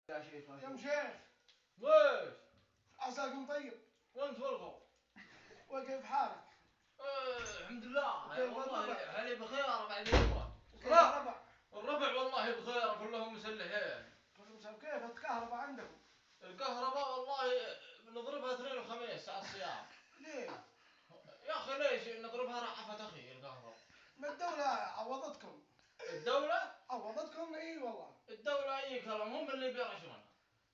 يا شيخ يا مشيخ ويش؟ عساكم طيب؟ وانت والغو؟ وكيف حالك؟ الحمد لله وكيف والله الربع؟ حالي بخير بعد اليوم. وكيف الربع؟ الربع والله بخير كلهم مسلحين. كيف الكهرباء عندكم؟ الكهرباء والله نضربها اثنين وخميس ساعة صيام. ليه؟ يا اخي ليش نضربها رعفت اخي الكهرباء؟ ما الدولة عوضتكم؟ الدولة؟ عوضتكم؟ اي والله. الدولة اي كلام هم اللي بيرشونها.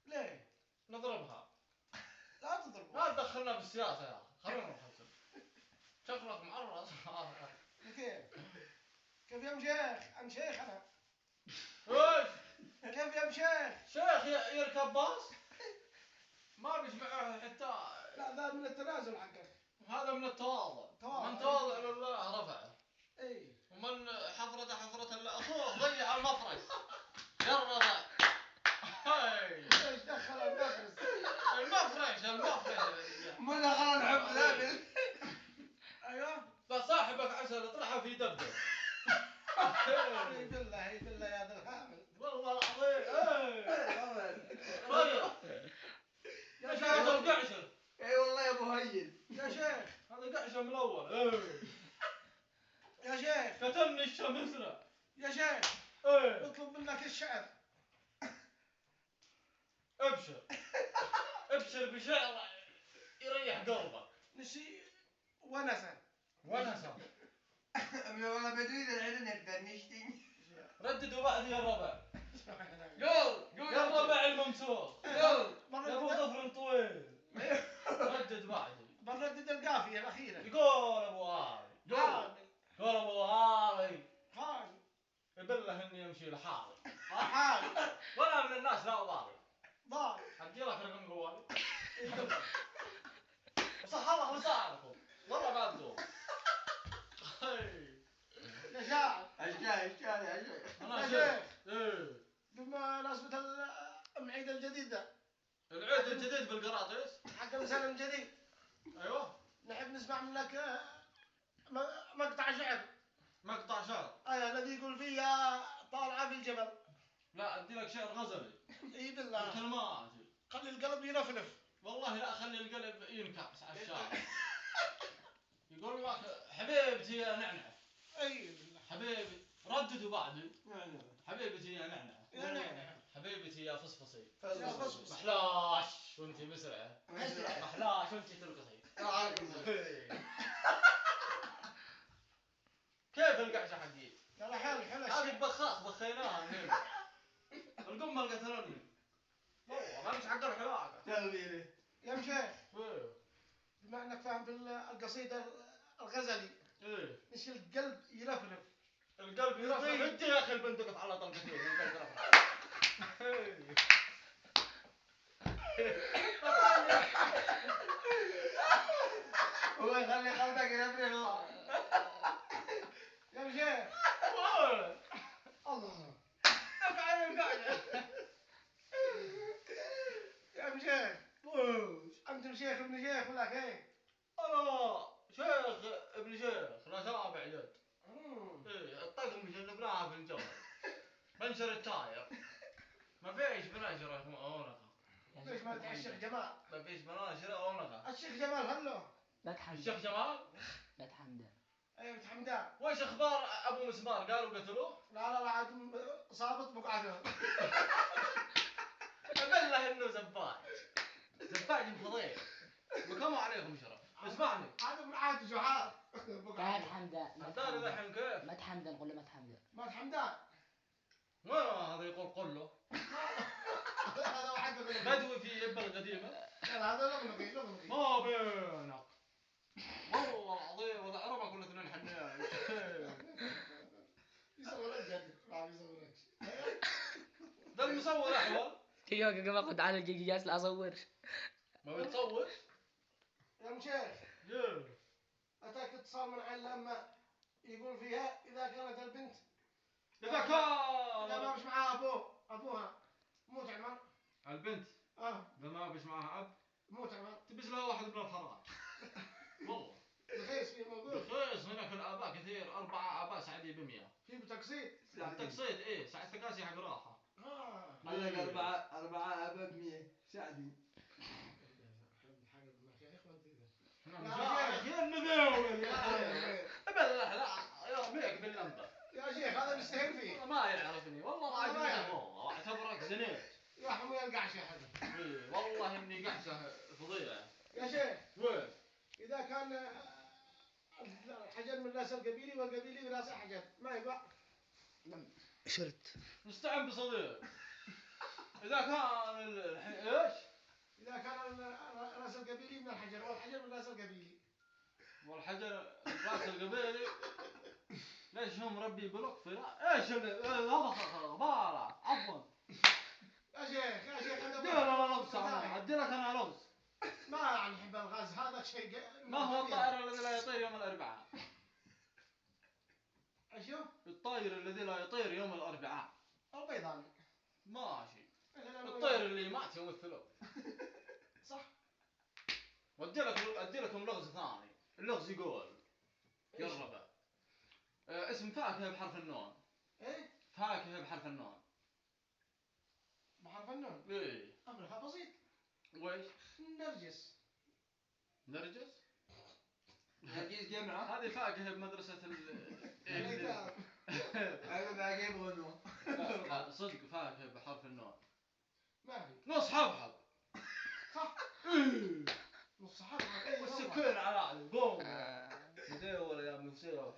ليه؟ نضربها. لا تضربوا. لا تدخلنا بالسياسة يا اخي خلونا نخسر. شكلك معرض. كيف؟ كيف يا مشيخ؟ أنا شيخ أنا. ايش؟ كيف يا مشيخ؟ شيخ يركب باص؟ ما بيجمعه حتى. لا ذا من التنازل حقك. هذا من التواضع. تواضع. من تواضع لله رفعه. اي. ومن حفرة اخوه ضيع المفرش. جرب. هاي. ايش دخل المفرش؟ المفرش. من دخل الحب ذابل. ايوه. لا صاحبك عسل اطلعها في دبه. اي بالله اي بالله يا ذا الحامل. والله العظيم. يا ايش شيخ. هذا القعشر؟ اي والله يا ابو هين. يا شيخ. هذا قعشر من اول. يا شيخ. قتلني الشمسرة. يا شيخ. ايه. اطلب منك الشعر. ابشر. ابشر بشعر يريح قلبك. نسي ونسى. ونسى. والله بدري الحين نقدر نشتي. رددوا بعد يا الربع. قول يا الربع الممسوخ. قول. يا ابو ظفر طويل. ردد بعدي. بنردد القافية الأخيرة. يقول ابو هاري. قول ابو هاري. خان. يبله اني امشي لحالي. حالي. ولا من الناس لا ابالي. ضاع. ادي لك رقم جوالي. صح الله مساعدكم. والله ما تقول. يا شاعر. اشكال. انا يا شيخ. شيخ. ايه. بمناسبة العيد الجديد ده. العيد الجديد بالقراطيس. حق السنة الجديد. ايوه. نحب نسمع منك مقطع شعر. مقطع شعر. الذي يقول فيه يا طالعة في الجبل. لا ادي لك شعر غزلي. اي بالله. كلمات. خلي القلب ينفنف. والله لا خلي القلب ينكبس على الشارع. يقول لك حبيبتي يا نعنع. اي بالله. حبيبي رددوا بعدي. نعنع. حبيبتي يا نعنع. يا نعنع. حبيبتي يا فصفصي. يا فصفص. محلاش وانتي مسرعة. محلاش وانتي ترقصي. كيف القعشة حقي؟ ترى حلو هذه بخاخ بخيناها من هنا. القمة قتلني. والله مش حق الحلاقة. تغبيره. يا مشيخ. ايه. بما انك فاهم بالقصيدة الغزلي. ايه. نش القلب ينفنف. القلب يرفرف. انت يا اخي البندق على طلقتين. هو يخلي قلبك ينفرغ. يا مشيخ. الله. افعل القعدة. يا مشيخ. انت مشيخ ابن شيخ ولا كيف؟ انا شيخ ابن شيخ رسابع جد. ايه الطقم جنبناها في الجو. بنشر التاير. ما فيش بنشر اونقه. ليش ما تدعي الشيخ جمال؟ ما فيش بنشر اونقه. الشيخ جمال هلو. مات حمدان. الشيخ جمال؟ مات حمدان. ايوه مات حمدان. وش اخبار ابو مسمار قالوا قتلوه؟ لا عاد صابت بقعته. بالله انه زباج. زباج فظيع. وكم عليكم شرف. اسمعني. عاد جحال. مات حمدان. حمدان الحين كيف؟ مات حمدان قول له مات حمدان. مات حمدان. وين هذا يقول قل له؟ هذا واحد بدوي في يبه القديمه. لا هذا لغنقي. ما بينك. والله العظيم وذا عربه كل اثنين حنان. يسوي لك جد. ما بيسوي لك. ذا المصور احول. ايوه قبل ما اخذ على الجيجاس لا اصورش. ما بتصور؟ يا مشيخ. اتاك اتصال من عين لما يقول فيها اذا كانت البنت اذا ما مش معاها ابوها مو تعمل. البنت اذا ما بش معاها اب مو تعمل. تبش لها واحد من الحرام. والله رخيص في موجود. رخيص هناك الاباء كثير 4 اباء سعدي ب100. في بتقسيط. التقسيط ايه ساعة تقاسي حق راحة. هذا 4 أبد 100 سعدي. يا اخوان يا شيخ المذاول يا شيخ ابلح لا يرميك باللمبه. يا شيخ هذا مستهين فيه. والله ما يعرفني والله ما اعرفه واعتبرك زنيت. يا حمي القعشه هذا. اي والله اني قحسه فظيعه. يا شيخ وين؟ اذا كان الحجر من راس القبيلي والقبيلي من راس الحجر ما يقع. شرت. نستعن بصديق. اذا كان ايش؟ اذا كان راس القبيلي من الحجر والحجر من راس القبيلي. والحجر راس القبيلي ليش هم مربي بلوك في ايش هذا غبارة عفوا. يا شيخ يا شيخ ادي انا لغز ادي لك انا لغز. ما يعني نحب الغاز هذا شيء. ما هو الطائر الذي لا يطير يوم الاربعاء؟ اشوف الطائر الذي لا يطير يوم الاربعاء. البيضان. ماشي. الطير اللي مات يوم الثلاث. صح. ادي لكم لغز ثاني. اللغز يقول قربه اسم فاكهة بحرف النون. ايه فاكهة بحرف النون. بحرف النون. ايه امرها بسيط. ويش؟ نرجس. نرجس؟ نرجس جمعة. هذه فاكهة بمدرسة الايتام. أنا باقي بغنو. لا صدق فاكهة بحرف النون. ما في. نص حبحب. صح. ايه نص حرف. ايه والسكين على قوم. مدور يا مسيح.